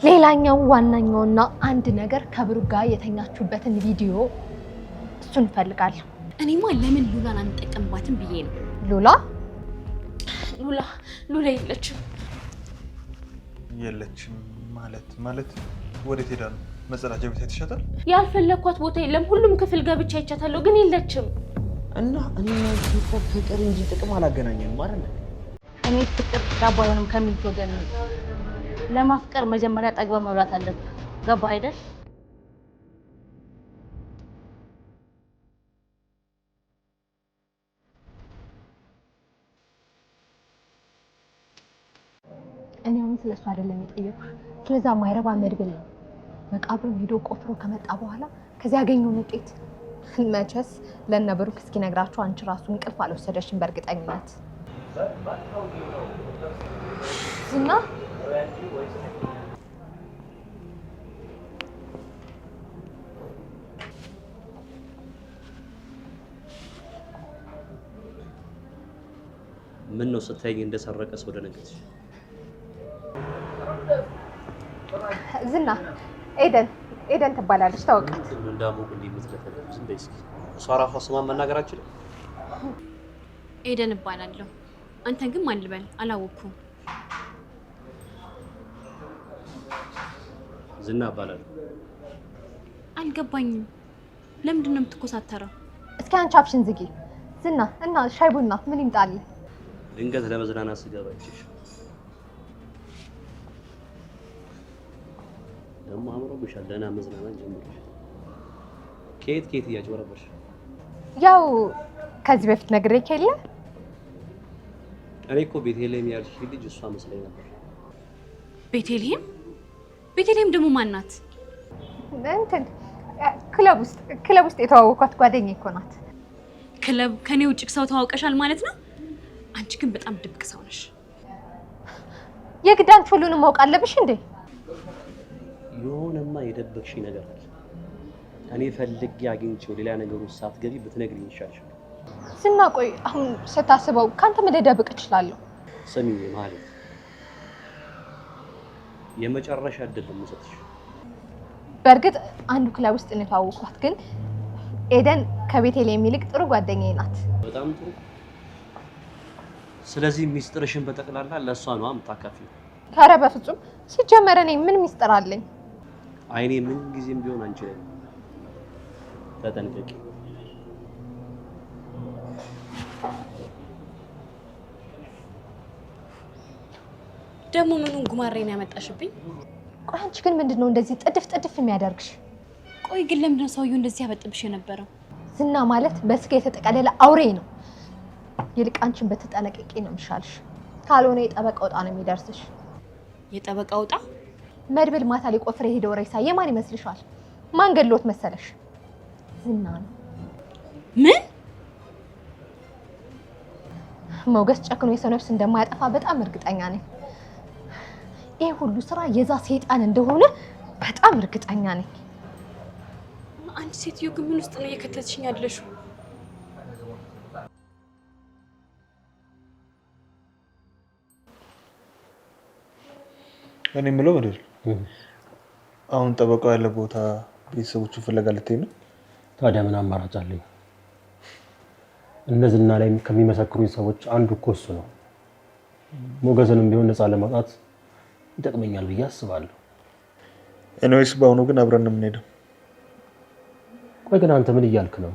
ሌላኛው ዋናኛውና አንድ ነገር ከብሩክ ጋር የተኛችሁበትን ቪዲዮ እሱን ፈልጋለሁ። እኔማ ለምን ሉላን አንጠቀምባትም ብዬ ነው። ሉላ የለችም ማለት ወዴት ሄዳ ነው? መጸዳጃ ቤት አይተሻታል? ያልፈለኳት ቦታ የለም። ሁሉም ክፍል ገብቻ አይቻታለሁ፣ ግን የለችም። እና እኔ ፍቅር እንጂ ጥቅም አላገናኘንም አይደል? እኔ ፍቅር ዳባውንም ከሚል ወገን ለማፍቀር መጀመሪያ ጠግበ መብላት አለብህ። ገባ አይደል? እኔ አሁን ስለሱ አይደለም የጠየኩሽ፣ ስለዛ ማይረባ መድብል ነው። መቃብሩን ሄዶ ቆፍሮ ከመጣ በኋላ ከዚያ ያገኘውን ውጤት መቼስ ለእነ ብሩክ እስኪነግራችሁ አንቺ ራሱ እንቅልፍ አልወሰደሽም በእርግጠኝነት። ዝና ምን ነው ስታይኝ እንደሰረቀ ሰው ደነገጥሽ? ዝና ኤደን ትባላለች፣ ታውቃት? እንዳሞቅ እንዲምትለተለች እንደዚህ እሷ ራሷ ስሟን መናገር አትችልም። ኤደን እባላለሁ። አንተን ግን ማን ልበል? አላወኩም። ዝና እባላለሁ። አልገባኝም። ለምንድን ነው የምትኮሳተረው? እስኪ አንቺ አፍሽን ዝጊ። ዝና እና ሻይ ቡና ምን ይምጣልህ? ድንገት ለመዝናናት ስገባ ይችሽ ደግሞ አምሮብሻል። ደህና መዝናናት ጀምረሽ ከየት እያጭበረበርሽ? ያው ከዚህ በፊት ነግሬሽ የለ? እኔ እኮ ቤተልሔም ያልሽ ልጅ እሷ መስለኝ ነበር። ቤተልሔም ደግሞ ማን ናት? እንትን ክለብ ውስጥ የተዋወኳት ጓደኛዬ እኮ ናት። ክለብ? ከኔ ውጭ ሰው ተዋውቀሻል ማለት ነው? አንቺ ግን በጣም ድብቅ ሰው ነሽ። የግድ አንቺ ሁሉንም ማወቅ አለብሽ እንዴ? የሆነማ የደበቅሽ ነገር አለ። እኔ ፈልጌ አግኝቼው ሌላ ነገር ውስጥ ሳትገቢ ብትነግሪኝ ይሻልሻል። ዝና ቆይ አሁን ስታስበው ካንተ ምን ልደብቅ እችላለሁ? ስሚ ማለት የመጨረሻ እድል የምሰጥሽ። በእርግጥ አንዱ ክለብ ውስጥ ነው የተዋወቅኳት፣ ግን ኤደን ከቤተልሔም ይልቅ ጥሩ ጓደኛዬ ናት። በጣም ጥሩ። ስለዚህ ሚስጥርሽን በጠቅላላ ለእሷ ነው የምታካፊው? ኧረ በፍጹም። ሲጀመር እኔ ምን ሚስጥር አለኝ? አይኔ ምን ጊዜም ቢሆን አንቺ ላይ ተጠንቀቂ። ደግሞ ምኑን ጉማሬን ያመጣሽብኝ? ቆይ አንቺ ግን ምንድነው እንደዚህ ጥድፍ የሚያደርግሽ? ቆይ ግን ለምንድነው ሰውዬው እንደዚህ ያበጥብሽ የነበረው? ዝና ማለት በስጋ የተጠቀለለ አውሬ ነው። ይልቅ አንቺን በተጠነቀቂ ነው የሚሻልሽ። ካልሆነ የጠበቃ ወጣ ነው የሚደርስሽ። የጠበቃ ወጣ? መድብል ማታ ሊቆፍር የሄደው ሬሳ የማን ይመስልሻል? ማን ገድሎት መሰለሽ? ዝና ነው። ምን? ሞገስ ጨክኖ የሰው ነፍስ እንደማያጠፋ በጣም እርግጠኛ ነኝ። ይሄ ሁሉ ስራ የዛ ሰይጣን እንደሆነ በጣም እርግጠኛ ነኝ። አንቺ ሴትዮ ግን ምን ውስጥ ነው እየከተትሽኝ ያለሽው? እኔ የምለው ምንድን አሁን ጠበቃው ያለ ቦታ ቤተሰቦቹን ፍለጋ ልትሄድ ነው? ታዲያ ምን አማራጭ አለኝ? እነዚህና ላይ ከሚመሰክሩኝ ሰዎች አንዱ እኮ እሱ ነው። ሞገስንም ቢሆን ነፃ ለማውጣት ይጠቅመኛል ብዬ አስባለሁ። ኤኒዌይስ በአሁኑ ግን አብረን ነው የምንሄደው። ቆይ ግን አንተ ምን እያልክ ነው?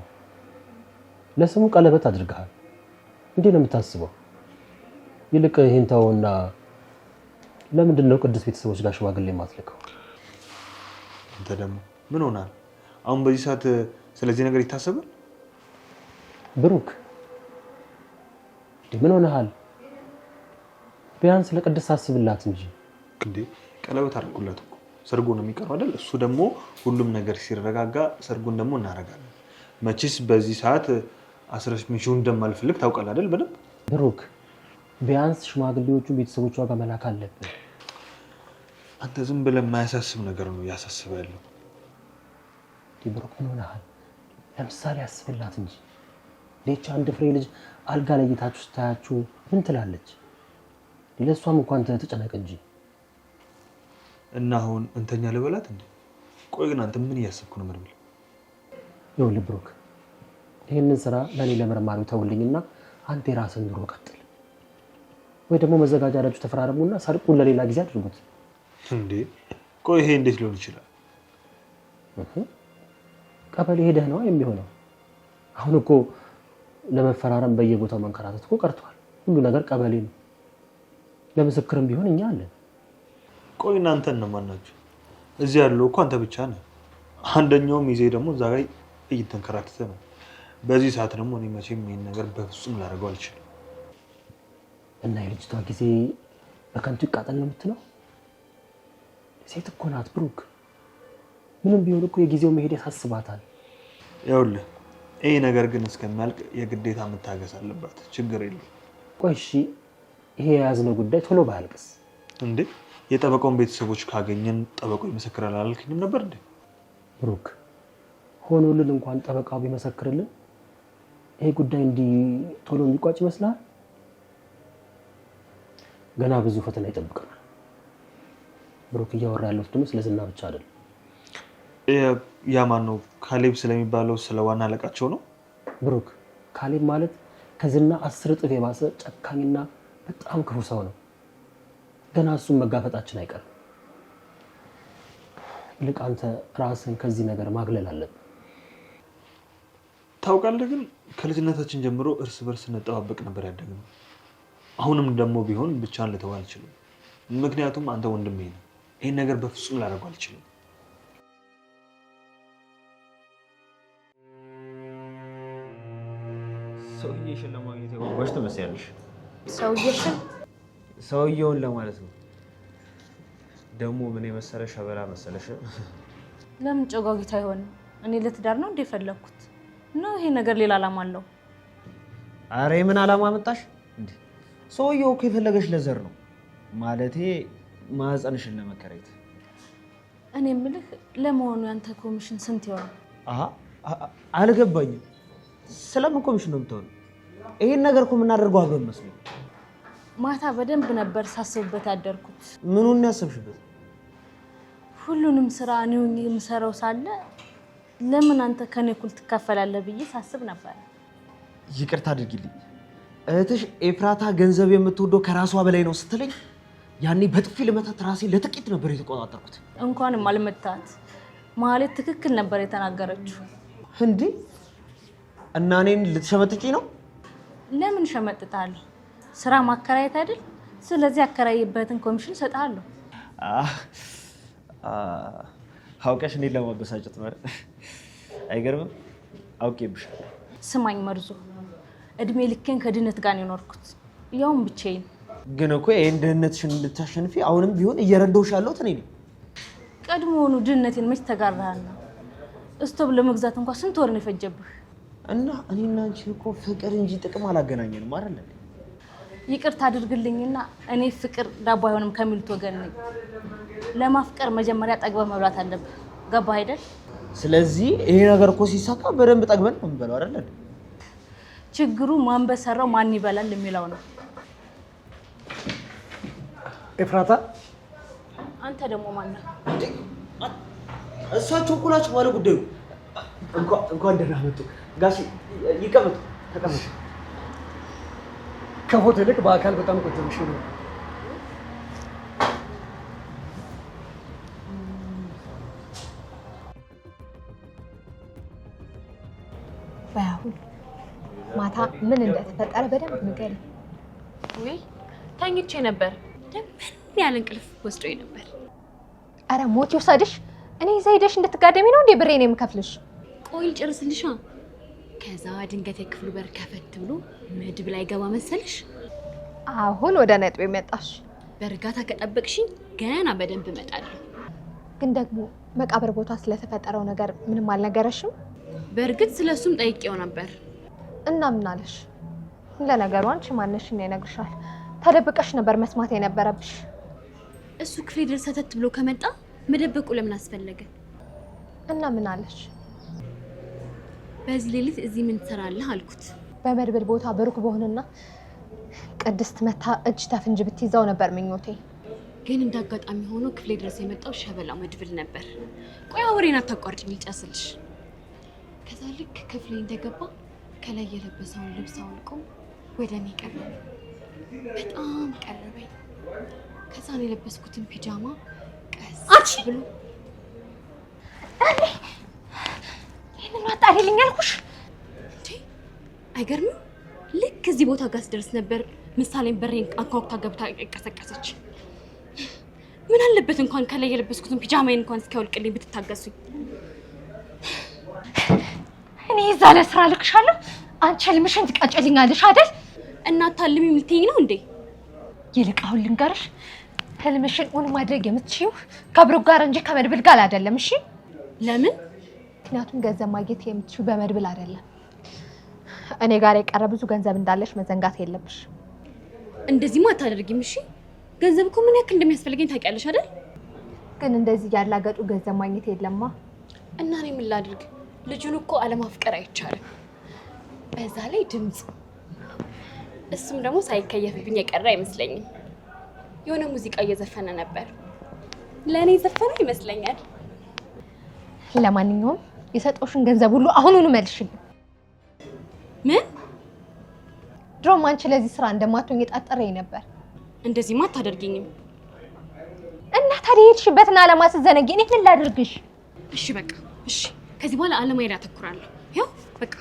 ለስሙ ቀለበት አድርገሃል። እንዴት ነው የምታስበው? ይልቅ ይሄን ተውና ለምንድን ነው ቅዱስ ቤተሰቦች ጋር ሽማግሌ የማትልከው? አንተ ደግሞ ምን ሆናል? አሁን በዚህ ሰዓት ስለዚህ ነገር ይታሰባል? ብሩክ ምን ሆነሃል? ቢያንስ ለቅዱስ አስብላት እንጂ። እንዴ ቀለበት አድርጉላት እኮ ሰርጉ ነው የሚቀረው አይደል? እሱ ደግሞ ሁሉም ነገር ሲረጋጋ ሰርጉን ደግሞ እናደርጋለን። መቼስ በዚህ ሰዓት አስረሽ ምንሽው እንደማልፈልግ ታውቃለህ አይደል? በደንብ ብሩክ ቢያንስ ሽማግሌዎቹ ቤተሰቦቿ ጋር መላክ አለብን። አንተ ዝም ብለህ የማያሳስብ ነገር ነው እያሳስበ ያለው። ብሩክ ምን ሆነሃል? ለምሳሌ አስብላት እንጂ ሌቻ አንድ ፍሬ ልጅ አልጋ ላይ እየታችሁ ስታያችሁ ምን ትላለች? ለሷም እንኳን ተጨነቅ እንጂ። እና አሁን እንተኛ ልበላት እንዴ? ቆይ ግን አንተ ምን እያሰብኩ ነው ምርምል? ይኸውልህ ብሩክ፣ ይህንን ስራ ለእኔ ለመርማሪው ተውልኝና አንተ የራስን ኑሮ ቀጥል። ወይ ደግሞ መዘጋጃ ደጁ ተፈራረሙና ሰርቁን ለሌላ ጊዜ አድርጉት። እንዴ ቆይ ይሄ እንዴት ሊሆን ይችላል? ቀበሌ ሄደህ ነው የሚሆነው። አሁን እኮ ለመፈራረም በየቦታው መንከራተት እኮ ቀርቷል። ሁሉ ነገር ቀበሌ ነው። ለምስክርም ቢሆን እኛ አለን። ቆይ እናንተ እነማን ናችሁ? እዚህ ያለው እኮ አንተ ብቻ ነህ። አንደኛውም ይዜ ደግሞ እዛ ጋር እየተንከራተተ ነው። በዚህ ሰዓት ደግሞ እኔ መቼም ይሄን ነገር በፍጹም ላደርገው አልችልም። እና የልጅቷ ጊዜ በከንቱ ይቃጠል ነው የምትለው? ሴት እኮ ናት ብሩክ። ምንም ቢሆን እኮ የጊዜው መሄድ ያሳስባታል። ይኸውልህ ይሄ ነገር ግን እስከሚያልቅ የግዴታ መታገስ አለባት። ችግር የለውም። ቆይ እሺ፣ ይሄ የያዝነው ጉዳይ ቶሎ ባያልቅስ እንዴ? የጠበቃውን ቤተሰቦች ካገኘን ጠበቃው ይመሰክራል አላልክኝም ነበር እንዴ? ብሩክ፣ ሆኖልን እንኳን ጠበቃው ቢመሰክርልን ይሄ ጉዳይ እንዲህ ቶሎ የሚቋጭ ይመስላል? ገና ብዙ ፈተና ይጠብቀናል። ብሩክ፣ እያወራ ያለሁት ደግሞ ስለ ዝና ብቻ አይደለም። ያ ማን ነው? ካሌብ ስለሚባለው ስለ ዋና አለቃቸው ነው? ብሩክ፣ ካሌብ ማለት ከዝና 10 እጥፍ የባሰ ጨካኝና በጣም ክፉ ሰው ነው። ገና እሱን መጋፈጣችን አይቀርም። ይልቅ አንተ ራስን ከዚህ ነገር ማግለል አለብን። ታውቃለህ፣ ግን ከልጅነታችን ጀምሮ እርስ በርስ እንጠባበቅ ነበር ያደግነው። አሁንም ደግሞ ቢሆን ብቻን ልተው አልችልም። ምክንያቱም አንተ ወንድሜ ነህ። ይህን ነገር በፍጹም ላደርገው አልችልም። ሰውዬሽን ለማግኘት የጓጓሽ ትመስያለሽ። ሰውዬሽን? ሰውዬውን ለማለት ነው። ደግሞ ምን የመሰለ ሸበላ መሰለሽ። ለምን ጨጓጊት አይሆንም? እኔ ለትዳር ነው እንደ ፈለኩት ነው። ይሄ ነገር ሌላ ዓላማ አለው። አረ ምን ዓላማ መጣሽ እንዴ? ሰውዬው እኮ የፈለገሽ ለዘር ነው ማለቴ ማህፀንሽን ለመከራየት። እኔ የምልህ ለመሆኑ ያንተ ኮሚሽን ስንት ይሆናል? አልገባኝም። ስለምን ኮሚሽን ነው የምትሆነው? ይሄን ነገር እኮ የምናደርገው አብረን መስሎኝ። ማታ በደንብ ነበር ሳስብበት ያደርኩት። ምኑን ያሰብሽበት? ሁሉንም ስራ እኔ የምሰራው ሳለ ለምን አንተ ከኔ እኩል ትካፈላለህ ብዬ ሳስብ ነበር። ይቅርታ አድርጊልኝ። እህትሽ ኤፍራታ ገንዘብ የምትወደው ከራሷ በላይ ነው ስትለኝ ያኔ በጥፊ ልመታት ራሴ ለጥቂት ነበር የተቆጣጠርኩት። እንኳንም አልመታት ማለት ትክክል ነበር የተናገረችው። እንዴ እና እኔን ልትሸመጥጪ ነው? ለምን ሸመጥጣለሁ? ስራ ማከራየት አይደል? ስለዚህ አከራይበትን ኮሚሽን ሰጣለሁ። አውቀሽ እኔን ለማበሳጨት ማለት አይገርምም? አውቄብሻል። ስማኝ መርዞ፣ እድሜ ልኬን ከድህነት ጋር ነው የኖርኩት፣ ያውም ብቻዬን። ግን እኮ ይሄን ድህነትሽን እንድታሸንፊ አሁንም ቢሆን እየረዳሁሽ ያለሁት እኔ ነኝ። ቀድሞውኑ ድህነቴን መች ተጋራህና? እስቶብ ለመግዛት እንኳን ስንት ወር ነው የፈጀብህ? እና እኔና አንቺ እኮ ፍቅር እንጂ ጥቅም አላገናኘንም አይደል? ይቅርታ አድርግልኝና እኔ ፍቅር ዳቦ አይሆንም ከሚሉት ወገን ነኝ። ለማፍቀር መጀመሪያ ጠግበህ መብላት አለብህ። ገባህ አይደል? ስለዚህ ይሄ ነገር እኮ ሲሳካ በደንብ ጠግበን ነው የምንበላው አይደል? ችግሩ ማን በሰራው ማን ይበላል የሚለው ነው። ኤፍራታ፣ አንተ ደግሞ ማን ነህ? እሳቸው እኮ ናቸው ባለ ጉዳዩ። እንኳን ደህና መጡ ጋሽ። ይቀመጡ፣ ተቀመጡ። ከፎቶ ይልቅ በአካል በጣም ቆንጆ ነው። ባይሁን ማታ ምን እንደተፈጠረ በደንብ ንገሪኝ። ወይ ተኝቼ ነበር። ምን ያለ እንቅልፍ ወስዶኝ ነበር። አረ ሞት ይውሰድሽ። እኔ እዛ ሄደሽ እንድትጋደሚ ነው እንዴ ብሬን የምከፍልሽ? ቆይ ልጨርስልሻ። ከዛ ድንገት የክፍሉ በር ከፈት ብሎ መድብ ላይ ገባ መሰልሽ። አሁን ወደ ነጥብ የመጣሽ። በእርጋታ ከጠበቅሽኝ ገና በደንብ እመጣለሁ። ግን ደግሞ መቃብር ቦታ ስለተፈጠረው ነገር ምንም አልነገረሽም? በእርግጥ ስለሱም ጠይቄው ነበር። እና ምን አለሽ? ለነገሩ አንቺ ማነሽ እና ይነግርሻል። ተደብቀሽ ነበር መስማት የነበረብሽ። እሱ ክፍሌ ድረስ ሰተት ብሎ ከመጣ መደበቁ ለምን አስፈለገ? እና ምን አለሽ? በዚህ ሌሊት እዚህ ምን ትሰራለህ አልኩት። በመድብል ቦታ ብሩክ በሆነና ቅድስት መታ እጅ ተፍንጅ ብትይዛው ነበር ምኞቴ። ግን እንዳጋጣሚ ሆኖ ክፍሌ ድረስ የመጣው ሸበላ መድብል ነበር። ቆይ አውሬን አታቋርጭኝ ልጨርስልሽ። ከዛ ልክ ክፍሌ እንደገባ ከላይ የለበሰውን ልብስ አውልቆ ወደ እኔ ቀረበ። በጣም ቀረበኝ። ከዛ ነው የለበስኩትን ፒጃማ ቀስ ብሎ ይሄንን አጣሪልኝ አልኩሽ። አይገርምም? ልክ እዚህ ቦታ ጋር ስደርስ ነበር ምሳሌን በሬን አንኳኩታ ገብታ ቀሰቀሰች። ምን አለበት እንኳን ከላይ የለበስኩትን ፒጃማዬን እንኳን እስኪያወልቅልኝ ብትታገሱኝ። እኔ እዛ ለስራ ልክሻለሁ፣ አንቺ ህልምሽን ትቀጭልኛለሽ አይደል? እና ታልሚ የምትይኝ ነው እንዴ? ይልቅ አሁን ልንገርሽ፣ ህልምሽን እውን ማድረግ የምትችይው ከብሩክ ጋር እንጂ ከመድብል ጋር አይደለም። እሺ? ለምን? ምክንያቱም ገንዘብ ማግኘት የምትችይው በመድብል አይደለም። እኔ ጋር የቀረ ብዙ ገንዘብ እንዳለሽ መዘንጋት የለብሽ። እንደዚህማ አታደርጊም። እሺ? ገንዘብ እኮ ምን ያክል እንደሚያስፈልገኝ ታውቂያለሽ አይደል? ግን እንደዚህ ያላገጡ ገንዘብ ማግኘት የለማ። እና እኔ ምን ላድርግ? ልጁን እኮ አለማፍቀር አይቻልም። በዛ ላይ ድምፅ፣ እሱም ደግሞ ሳይከየፍብኝ የቀረ አይመስለኝም። የሆነ ሙዚቃ እየዘፈነ ነበር። ለእኔ ዘፈነ ይመስለኛል። ለማንኛውም የሰጠውሽን ገንዘብ ሁሉ አሁኑኑ መልሽልኝ። ምን? ድሮም አንቺ ለዚህ ስራ እንደማትሆኝ የጠረጠረኝ ነበር። እንደዚህማ አታደርጊኝም። እና ታዲያ የሄድሽበትን ዓላማ ስትዘነጊ እኔ ምን ላድርግሽ? እሺ በቃ እሺ፣ ከዚህ በኋላ ዓላማዬ ላይ አተኩራለሁ። ያው በቃ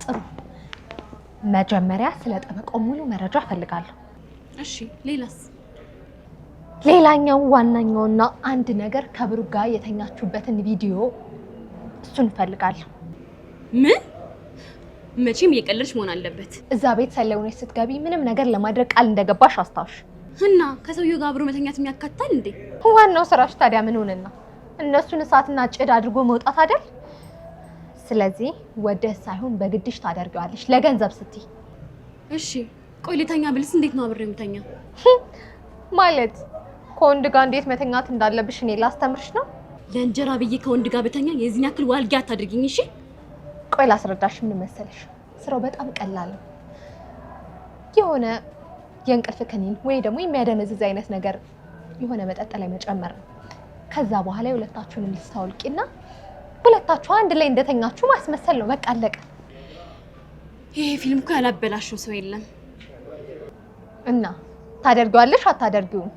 ጥሩ። መጀመሪያ ስለ ጠበቃው ሙሉ መረጃ እፈልጋለሁ። እሺ፣ ሌላስ? ሌላኛው ዋናኛውና አንድ ነገር ከብሩክ ጋር የተኛችሁበትን ቪዲዮ እሱን እፈልጋለሁ። ምን? መቼም እየቀለድሽ መሆን አለበት። እዛ ቤት ሰለውነሽ ስትገቢ ምንም ነገር ለማድረግ ቃል እንደገባሽ አስታውሽ። እና ከሰውየው ጋር አብሮ መተኛት የሚያካታል እንዴ? ዋናው ስራሽ ታዲያ ምን ሆነና እነሱን እሳትና ጭድ አድርጎ መውጣት አይደል? ስለዚህ ወደህ ሳይሆን በግድሽ ታደርጊዋለሽ ለገንዘብ ስትይ። እሺ ቆይ ልተኛ ብልስ እንዴት ነው አብሬ የምተኛ? ማለት ከወንድ ጋር እንዴት መተኛት እንዳለብሽ እኔ ላስተምርሽ ነው? ለእንጀራ ብዬ ከወንድ ጋር በተኛ የዚህን ያክል ዋልጌ አታድርጊኝ። እሺ ቆይ ላስረዳሽ። ምን መሰለሽ፣ ስራው በጣም ቀላል ነው። የሆነ የእንቅልፍ ክኒን ወይ ደግሞ የሚያደነዝዝ አይነት ነገር የሆነ መጠጥ ላይ መጨመር ነው። ከዛ በኋላ የሁለታችሁን ልብስ ታውልቂና ሁለታችሁ አንድ ላይ እንደተኛችሁ ማስመሰል ነው። በቃ አለቀ። ይሄ ፊልም እኮ ያላበላሸው ሰው የለም። እና ታደርጊዋለሽ አታደርጊውም?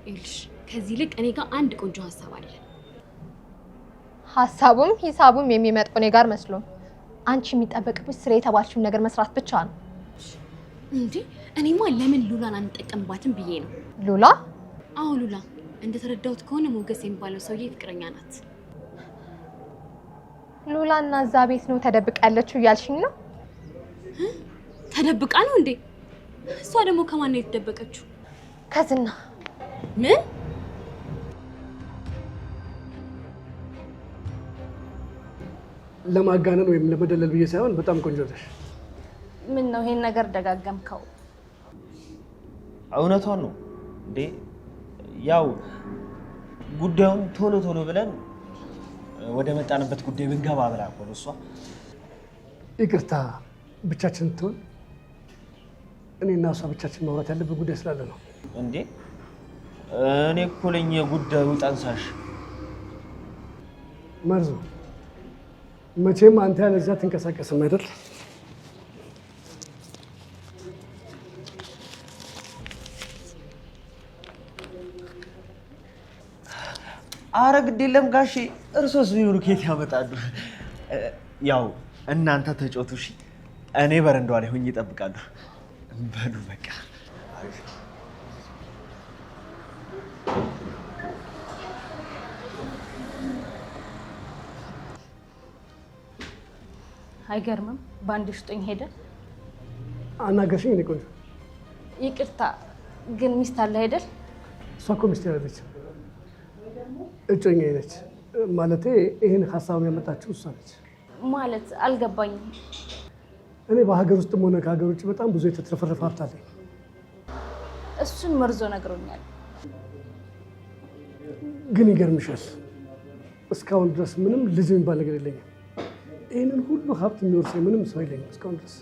ይልሽ ከዚህ ልቅ እኔ ጋር አንድ ቆንጆ ሀሳብ አለ። ሀሳቡም ሂሳቡም የሚመጣው እኔ ጋር መስሎ አንቺ የሚጠበቅብሽ ስራ የተባልሽውን ነገር መስራት ብቻ ነው። እንዴ እኔማ ለምን ሉላን አንጠቀምባትም ብዬ ነው። ሉላ? አዎ ሉላ። እንደተረዳሁት ከሆነ ሞገስ የሚባለው ሰውዬ ፍቅረኛ ናት። ሉላ እና እዛ ቤት ነው ተደብቃ ያለችው እያልሽኝ ነው? ተደብቃ ነው እንዴ? እሷ ደግሞ ከማን ነው የተደበቀችው? ከዝና። ምን? ለማጋነን ወይም ለመደለል ብዬ ሳይሆን በጣም ቆንጆ ነሽ። ምን ነው ይሄን ነገር ደጋገምከው? እውነቷን ነው እንዴ? ያው ጉዳዩን ቶሎ ቶሎ ብለን ወደ መጣንበት ጉዳይ ብንገባ ብላ እኮ ነው እሷ። ይቅርታ ብቻችን ትሆን እኔና እሷ ብቻችን ማውራት ያለበት ጉዳይ ስላለ ነው። እንዴ እኔ እኮ ነኝ የጉዳዩ ጠንሳሽ። መርዙ መቼም አንተ ያለዚያ ትንቀሳቀስም አይደል? አረ ግድ የለም ጋሼ፣ እርሶስ ቢሆኑ ከየት ያመጣሉ? ያው እናንተ ተጫወቱ እሺ፣ እኔ በረንዳዋ ላይ ሆኜ እጠብቃለሁ። በሉ በቃ። አይገርምም? በአንድ ሽጦኝ ሄደ። አናገርሽኝ እኔ ቆንጆ። ይቅርታ ግን ሚስት አለ አይደል? እሷ እኮ ሚስት ያለች እጮኛዬ ነች። ማለቴ ይህን ሀሳብ ያመጣችው እሷ ነች። ማለት አልገባኝም። እኔ በሀገር ውስጥም ሆነ ከሀገር ውጭ በጣም ብዙ የተትረፈረፈ ሀብት አለኝ። እሱን መርዞ ነግሮኛል። ግን ይገርምሻል፣ እስካሁን ድረስ ምንም ልጅ የሚባል ነገር የለኝም። ይህንን ሁሉ ሀብት የሚወርሰኝ ምንም ሰው የለኝም እስካሁን ድረስ።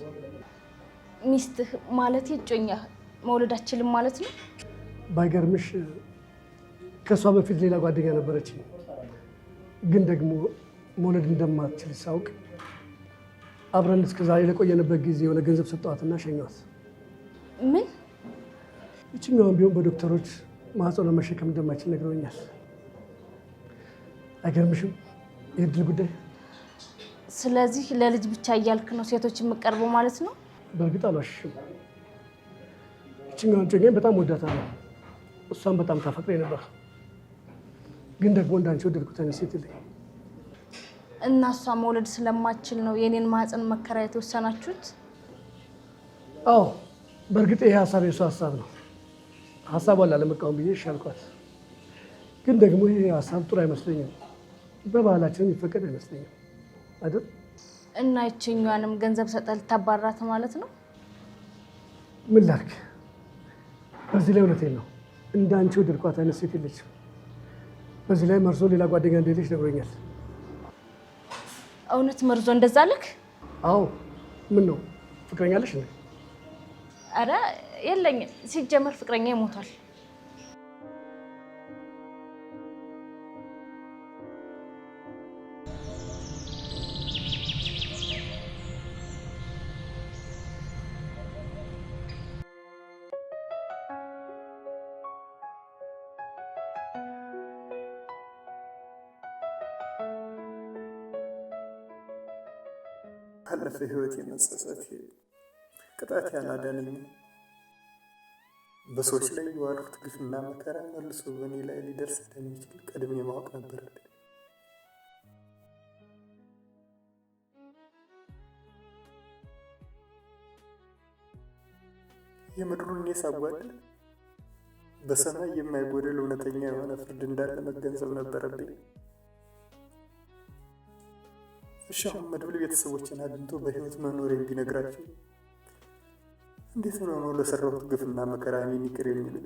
ሚስትህ ማለት እጮኛህ መውለድ አትችልም ማለት ነው? ባይገርምሽ ከሷ በፊት ሌላ ጓደኛ ነበረችኝ። ግን ደግሞ መውለድ እንደማትችል ሳውቅ አብረን እስከ ዛሬ ለቆየንበት ጊዜ የሆነ ገንዘብ ሰጠዋትና ሸኘኋት። ምን? ይችኛውን ቢሆን በዶክተሮች ማህፀኗን መሸከም እንደማይችል ነግረውኛል። አይገርምሽም የእድል ጉዳይ? ስለዚህ ለልጅ ብቻ እያልክ ነው ሴቶች የምቀርበው ማለት ነው? በእርግጥ አልዋሽሽም። ይችኛውን ጮኛዬን በጣም ወዳታለሁ። እሷን በጣም ታፈቅረኝ ነበር። ግን ደግሞ እንዳንቺ ወደድኩት አይነት ሴት የለኝም። እና እሷ መውለድ ስለማትችል ነው የኔን ማህፀን መከራየት የወሰናችሁት? አዎ፣ በእርግጥ ይሄ ሀሳብ የእሷ ሀሳብ ነው። ሀሳቧን ላለመቃወም ብዬ ሻልኳት። ግን ደግሞ ይሄ ሀሳብ ጥሩ አይመስለኝም። በባህላችንም ይፈቀድ አይመስለኝም አይደል? እና ይችኛዋንም ገንዘብ ሰጠህ ልታባራት ማለት ነው? ምን ላድርግ? በዚህ ላይ እውነቴን ነው፣ እንዳንቺ ወደድኳት አይነት ሴት የለችም። በዚህ ላይ መርዞ ሌላ ጓደኛ እንደሌለች ነግሮኛል። እውነት መርዞ እንደዛ አለክ? አዎ። ምን ነው ፍቅረኛለሽ እንዴ? አረ የለኝም። ሲጀመር ፍቅረኛ ይሞታል። ካለፈ ህይወት የመጸጸት ቅጣት ያላዳነኝ በሰዎች ላይ የዋልኩት ግፍና መከራ መልሶ በእኔ ላይ ሊደርስ እንደሚችል ቀድሜ ማወቅ ነበረብኝ። የምድሩን እኔ ሳጓድል በሰማይ የማይጎድል እውነተኛ የሆነ ፍርድ እንዳለ መገንዘብ ነበረብኝ። እሺ አሁን መድብል ቤተሰቦችን አግኝቶ በህይወት መኖሬን ቢነግራቸው እንዴት ብሎ ነው ለሰራሁት ግፍና መከራ እኔን ይቅር የሚሉኝ?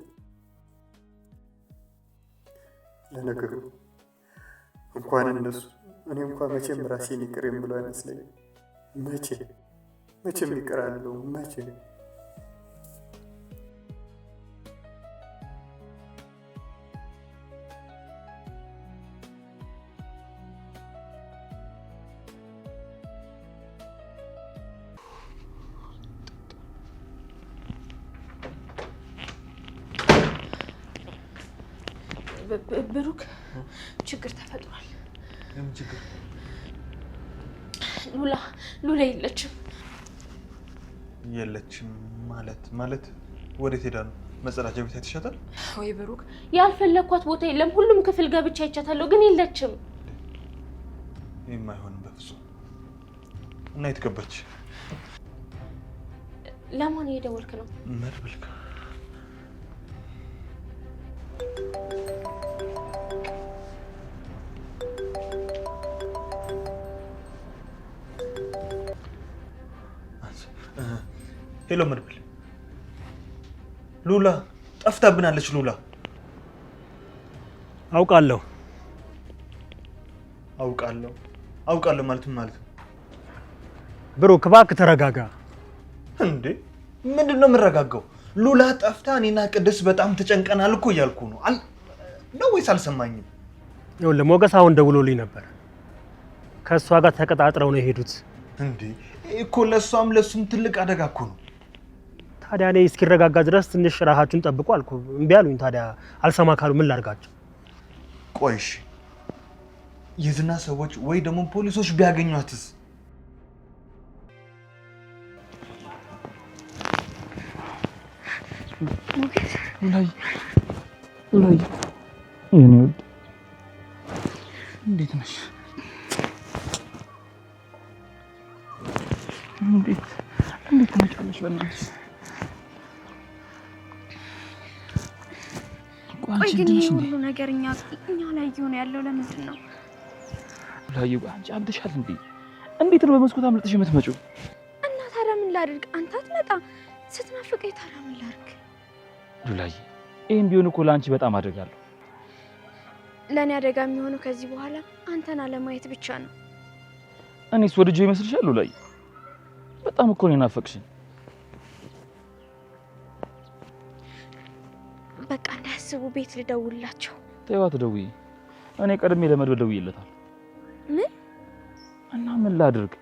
ለነገሩ እንኳን እነሱ እኔ እንኳን መቼም ራሴን ይቅር የምለው አይመስለኝም። መቼም ይቅር አለው መቼ? ብሩክ ችግር ተፈጥሯል። የምን ችግር? ሉላ የለችም ማለት ወዴት ሄዳ ነው? መጸዳጃ ቤት አይተሻታል ወይ? ብሩክ ያልፈለኳት ቦታ የለም። ሁሉም ክፍል ገብቻ አይቻታለሁ፣ ግን የለችም። ይሄም አይሆንም በፍጹም። እና የት ገባች? ለማን እየደወልክ ነው? መድብል ጋር። ሄሎ መድብል፣ ሉላ ጠፍታብናለች። ሉላ አውቃለሁ ማለት ምን ማለት ነው? ብሩክ እባክህ ተረጋጋ። እንዴ ምንድን ነው የምረጋጋው? ሉላ ጠፍታ እኔና ቅድስት በጣም ተጨንቀናል እኮ እያልኩ ነው። ነው ወይስ አልሰማኝም? ይኸውልህ ሞገስ አሁን ደውሎልኝ ነበር። ከእሷ ጋር ተቀጣጥረው ነው የሄዱት። እንዴ እኮ ለእሱም ትልቅ አደጋ እኮ ነው። ታዲያ እኔ እስኪረጋጋ ድረስ ትንሽ ራሳችሁን ጠብቁ አልኩ። እምቢ አሉኝ። ታዲያ አልሰማ ካሉ ምን ላድርጋቸው? ቆይሽ የዝና ሰዎች ወይ ደግሞ ፖሊሶች ቢያገኟትስ? ሉላዬ የኔ ውድ እንዴት ነሽ? እንዴት ትመጫለሽ? በእናትሽ ቆይ ግን ይሄ ሁሉ ነገር እኛ ላይ እየሆነ ያለው ለምንድን ነው? ሉላዬ አንቺ አብደሻል እንዴ? እንዴት ነው በመስኮት አምልጠሽ የምትመጪው? እና ታዲያ ምን ላድርግ? አንተ አትመጣ ስትናፍቀኝ ታዲያ ምን ላድርግ? ሉላዬ ይሄን ቢሆን እኮ ለአንቺ በጣም አደጋለሁ። ለእኔ አደጋ የሚሆነው ከዚህ በኋላ አንተን አለማየት ብቻ ነው። እኔስ ወድጄው ይመስልሻል? ሉላዬ በጣም እኮ ነው የናፈቅሽኝ። በቃ እንዳያስቡ ቤት ልደውላቸው። ተይዋ ትደውይ። እኔ ቀድሜ ለመድበል ደውዬለታል። ምን እና ምን ላድርግ?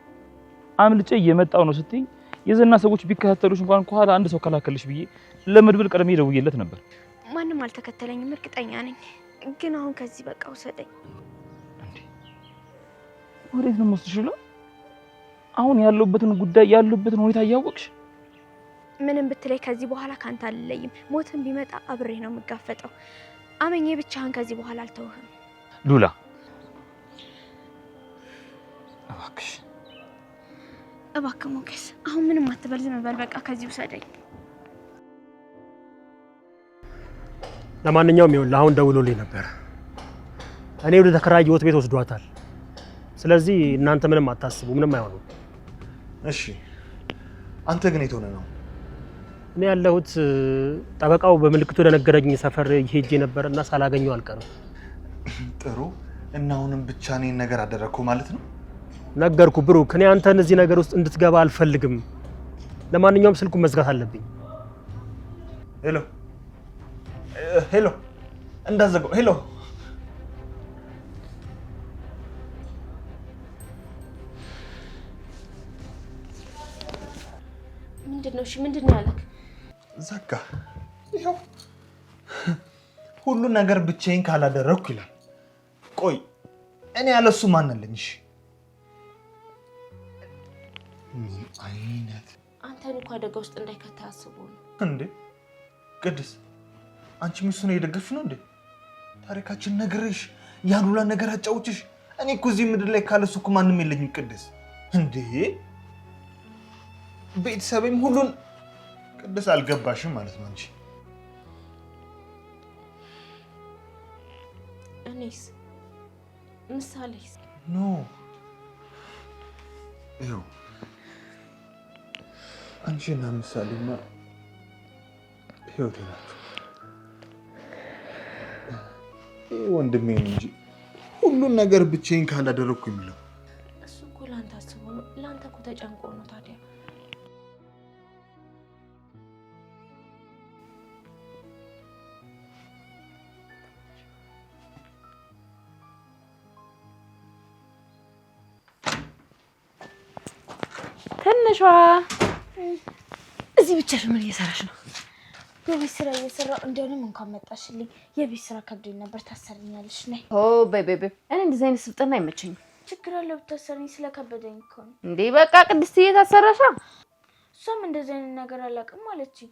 አምልጬ እየመጣው ነው ስትይ የዘና ሰዎች ቢከታተሉሽ እንኳን ከኋላ አንድ ሰው ከላከልሽ ብዬ ለመድበል ቀድሜ ደውዬለት ነበር። ማንም አልተከተለኝም እርግጠኛ ነኝ። ግን አሁን ከዚህ በቃ ውሰደኝ። ወዴት ነው የምወስድሽው? አሁን ያለሁበትን ጉዳይ ያለሁበትን ሁኔታ እያወቅሽ ምንም ብትለይ ከዚህ በኋላ ካንተ አልለይም። ሞትን ቢመጣ አብሬ ነው የምጋፈጠው። አመኜ ብቻህን ከዚህ በኋላ አልተውህም። ሉላ እባክሽ እባክህ ሞገስ፣ አሁን ምንም አትበል፣ ዝም በል በቃ ከዚህ ውሰደኝ። ለማንኛውም ይኸውልህ አሁን ደውሎልኝ ነበር። እኔ ወደ ተከራየሁት ቤት ወስዷታል። ስለዚህ እናንተ ምንም አታስቡ፣ ምንም አይሆንም። እሺ አንተ ግን የት ሆነህ ነው? እኔ ያለሁት ጠበቃው በምልክቱ ለነገረኝ ሰፈር ሄጄ ነበርና ሳላገኘው አልቀርም። ጥሩ። እና አሁንም ብቻ እኔን ነገር አደረግኩ ማለት ነው? ነገርኩ ብሩክ፣ እኔ አንተን እዚህ ነገር ውስጥ እንድትገባ አልፈልግም። ለማንኛውም ስልኩን መዝጋት አለብኝ። ሄሎ ሄሎ፣ እንዳትዘጋው። ሄሎ ምንድነው? እሺ ምንድነው ያለክ? ዘጋ። ይኸው ሁሉ ነገር ብቻዬን ካላደረግኩ ይላል። ቆይ እኔ ያለሱ ማን አለኝ? እሺ አይነት አንተን እኮ አደጋ ውስጥ እንዳይከታ አስቦ ነው እንዴ? ቅድስ አንቺ ምሱን እየደገፍሽ ነው እንዴ? ታሪካችን ነግሬሽ ያን ሁላ ነገር አጫውችሽ። እኔ እኮ እዚህ ምድር ላይ ካለሱ እኮ ማንም የለኝም። ቅድስ እንዴ ቤተሰቤም ሁሉን ቅድስ አልገባሽም ማለት ነው አንቺ። እኔስ ምሳሌስ ኖ ይኸው አንቺና ምሳሌማ ህይወቴ ናቸው። ይህ ወንድሜ ነው እንጂ ሁሉን ነገር ብቻዬን ካላደረግኩ የሚለው እሱ እኮ ለአንተ አስቦ ነው። ለአንተ እኮ ተጨንቆ ነው። ታዲያ ትንሿ እዚህ ብቻሽ ምን እየሰራሽ ነው? የቤት ስራ እየሰራሁ እንደሆነም እንኳን መጣሽልኝ። የቤት ስራ ከብዶኝ ነበር። ታሰርኛለሽ ነይ። ኦ በይ እኔ እንደዚህ አይነት ስልጠና አይመቸኝም። ችግር አለው ብታሰርኝ፣ ስለከበደኝ እኮ ነው። እንዴ በቃ ቅድስትዬ ታሰራሻ። እሷም እንደዚህ አይነት ነገር አላውቅም አለችኝ።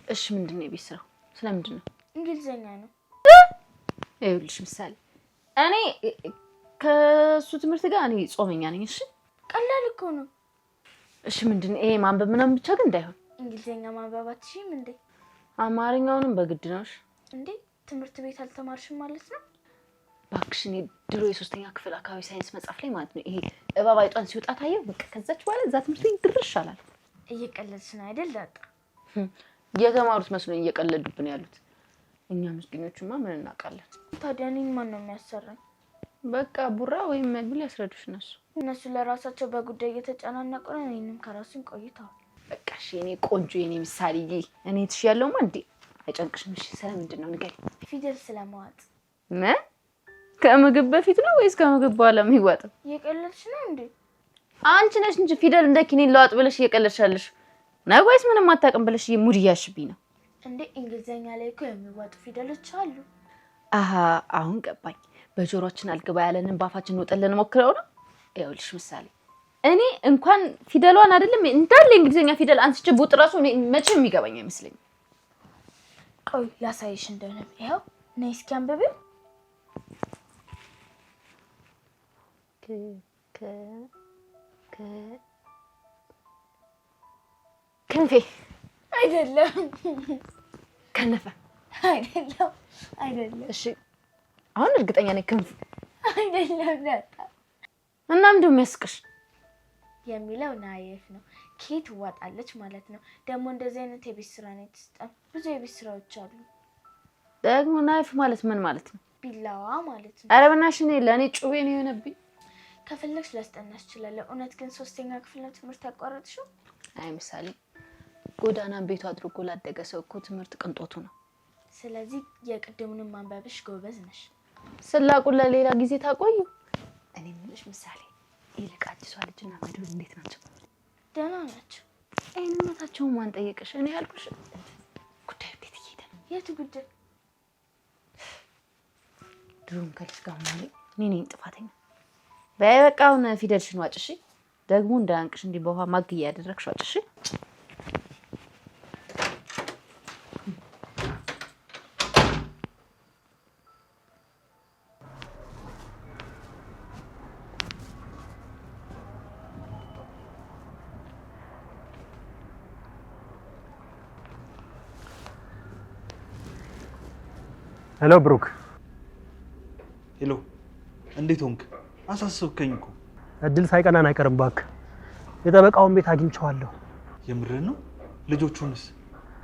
እሺ ምንድነው የቤት ስራው? ስለምንድን ነው? እንግሊዘኛ ነው። ይኸውልሽ ምሳሌ፣ እኔ ከሱ ትምህርት ጋር እኔ ጾመኛ ነኝ። እሺ ቀላል እኮ ነው። እሺ ምንድነው ይሄ? ማንበብ ምናምን ብቻ ግን እንዳይሆን። እንግሊዘኛ ማንበብ አትችይም እንዴ? አማርኛውንም በግድ ነው። እሺ እንዴ ትምህርት ቤት አልተማርሽም ማለት ነው? እባክሽ እኔ ድሮ የ3ኛ ክፍል አካባቢ ሳይንስ መጽሐፍ ላይ ማለት ነው ይሄ እባብ አይጧን ሲወጣ ታየው። በቃ ከዛች በኋላ እዛ ትምህርት ቤት ድርሽ አላል። እየቀለድሽ ነው አይደል ዳጣ? የተማሩት መስሎኝ እየቀለዱብን ያሉት። እኛ ምስኪኖቹማ ምን እናውቃለን? ታዲያ እኔን ማን ነው የሚያሰራኝ? በቃ ቡራ ወይም መብል ያስረዱሽ እነሱ። እነሱ ለራሳቸው በጉዳይ እየተጨናነቁ ነው። እኔንም ከራሱን ቆይተዋል። በቃ እሺ የኔ ቆንጆ የኔ ምሳሌዬ፣ እኔ ትሽያለሁማ እንዴ? አይጨንቅሽም? እሺ ስለምንድን ነው ንገሪኝ። ፊደል ስለማዋጥ። ምን ከምግብ በፊት ነው ወይስ ከምግብ በኋላ የሚዋጠው? እየቀለድሽ ነው እንዴ? አንቺ ነሽ እንጂ ፊደል እንደ ኪኒን ለዋጥ ብለሽ እየቀለድሻለሽ ነው ወይስ ምንም አታውቅም ብለሽ ሙድ እያሽብኝ ነው እንዴ? እንግሊዘኛ ላይ እኮ የሚዋጡ ፊደሎች አሉ። አሃ አሁን ገባኝ። በጆሮአችን አልገባ ያለንን ባፋችን ወጥለን ሞክረው ነው። ይኸውልሽ ምሳሌ፣ እኔ እንኳን ፊደሏን አይደለም እንዳለ እንግሊዘኛ ፊደል አንስቼ ቦጥ ራሱ መቼም የሚገባኝ አይመስለኝም። ቆይ ላሳይሽ እንደሆነ። ይኸው ነይ እስኪ አንብቢው። ክንፌ አይደለም። ከነፈ አይደለም። እሺ አሁን እርግጠኛ ነኝ ክንፍ አይደለም። ዳጣ እና ምንድን ነው የሚያስቅሽ? የሚለው ናይፍ ነው። ኬት ዋጣለች ማለት ነው። ደግሞ እንደዚህ አይነት የቤት ስራ ነው የተሰጠን። ብዙ የቤት ስራዎች አሉ። ደግሞ ናይፍ ማለት ምን ማለት ነው? ቢላዋ ማለት ነው። ኧረ በእናትሽ እኔ ለእኔ ጩቤ ነው የሆነብኝ። ከፈለግሽ ላስጠናሽ እችላለሁ። እውነት ግን 3ኛ ክፍል ነው ትምህርት ያቋረጥሽው? አይ ምሳሌ፣ ጎዳናን ቤቱ አድርጎ ላደገ ሰው እኮ ትምህርት ቅንጦቱ ነው። ስለዚህ የቅድሙንም ማንበብሽ ጎበዝ ነሽ። ስላቁን ለሌላ ጊዜ ታቆዩ። እኔ የምልሽ ምሳሌ ይልቅ አዲሷ ልጅና መድብል እንዴት ናቸው? ደህና ናቸው። ጤንነታቸውን ማን ጠየቅሽ? እኔ ያልኩሽ ጉዳዩ እንዴት እየሄደ ነው? የቱ ጉዳይ? ድሮም ከልጅ ጋር ማለት እኔ ነኝ ጥፋተኛ። በቃ አሁን ፊደልሽን ዋጭ እሺ። ደግሞ እንዳያንቅሽ እንዲህ በውሃ ማግያ ያደረግሽ ዋጭ እሺ። ሄሎ ብሩክ። ሄሎ፣ እንዴት ሆንክ? አሳስብከኝ እኮ። እድል ሳይቀናን አይቀርም እባክህ። የጠበቃውን ቤት አግኝቼዋለሁ። የምርህን ነው? ልጆቹንስ?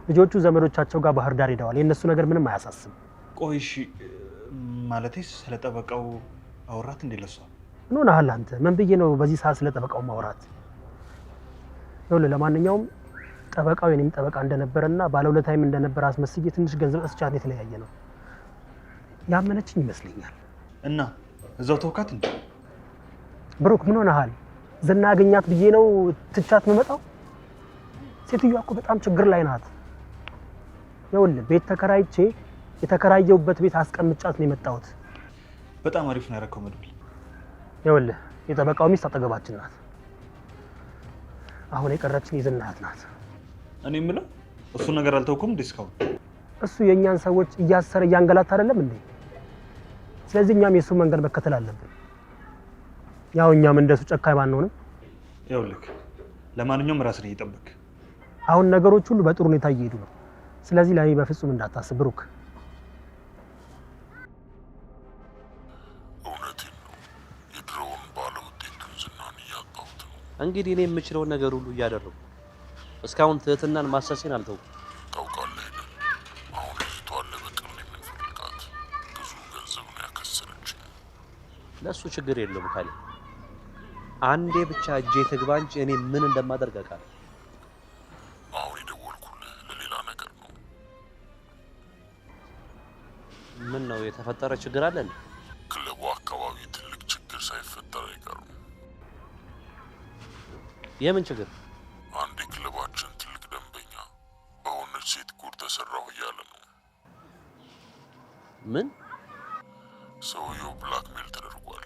ልጆቹ ዘመዶቻቸው ጋር ባህር ዳር ሄደዋል። የእነሱ ነገር ምንም አያሳስብ። ቆይ እሺ፣ ማለቴ ስለ ጠበቃው አወራት እንዴ? ለሷ ምን ሆነሃል አንተ? ምን ብዬ ነው በዚህ ሰዓት ስለ ጠበቃው ማውራት? ይኸውልህ፣ ለማንኛውም ጠበቃው የኔም ጠበቃ እንደነበረና ባለውለታይም እንደነበረ አስመስዬ ትንሽ ገንዘብ እስቻት የተለያየ ነው። ያመነችኝ ይመስለኛል። እና እዛው ተውካት እንዴ? ብሩክ ምን ሆነሃል? ዝና አገኛት ብዬ ነው ትቻት መመጣው? ሴትዮዋ እኮ በጣም ችግር ላይ ናት። ይኸውልህ ቤት ተከራይቼ የተከራየውበት ቤት አስቀምጫት ነው የመጣሁት። በጣም አሪፍ ነው ያደረከው መድብል። ይኸውልህ የጠበቃው ሚስት አጠገባችን ናት። አሁን የቀረችን የዝና እህት ናት። እኔ የምለው እሱ ነገር አልተውኩም እንዴ እስካሁን? እሱ የእኛን ሰዎች እያሰረ እያንገላታ አይደለም እንዴ? ስለዚህ እኛም የእሱ መንገድ መከተል አለብን። ያው እኛም እንደሱ ጨካኝ ባንሆንም። ይኸውልህ ለማንኛውም ራስን እየጠበቅ። አሁን ነገሮች ሁሉ በጥሩ ሁኔታ እየሄዱ ነው። ስለዚህ ለኔ በፍጹም እንዳታስብ ብሩክ። እውነቴን ነው። የድሮውን ባለ ውጤቱን ዝናን እያጣሁት ነው። እንግዲህ እኔ የምችለውን ነገር ሁሉ እያደረኩ እስካሁን ትህትናን ማሰሴን አልተውኩም። ታውቃለህ አይደል? አሁን ልጅቷን ለበቀል ነው የምንፈልጋት። ብዙ ገንዘብ ነው ያከሰረችኝ። ለእሱ ችግር የለውም ካለ አንዴ ብቻ እጄ ትግባ እንጂ እኔ ምን እንደማደርግ አውቃለሁ። አሁን የደወልኩልህ ለሌላ ነገር ነው። ምን ነው የተፈጠረ ችግር አለ? ክለቡ አካባቢ ትልቅ ችግር ሳይፈጠር አይቀርም። የምን ችግር? አንድ የክለባችን ትልቅ ደንበኛ በሆነች ሴት ጉድ ተሰራሁ እያለ ነው። ምን? ሰውየው ብላክሜል ተደርጓል።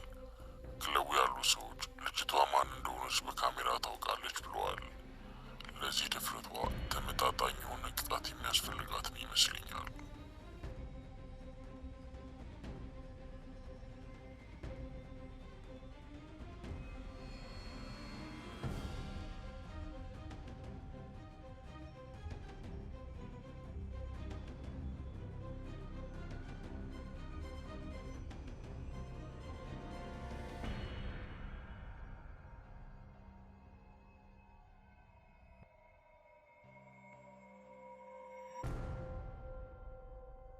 ክለቡ ያሉ ሰዎች ልጅቷ ማን እንደሆነች በካሜራ ታውቃለች ብለዋል። ለዚህ ድፍረቷ ተመጣጣኝ የሆነ ቅጣት የሚያስፈልጋትን ይመስለኛል።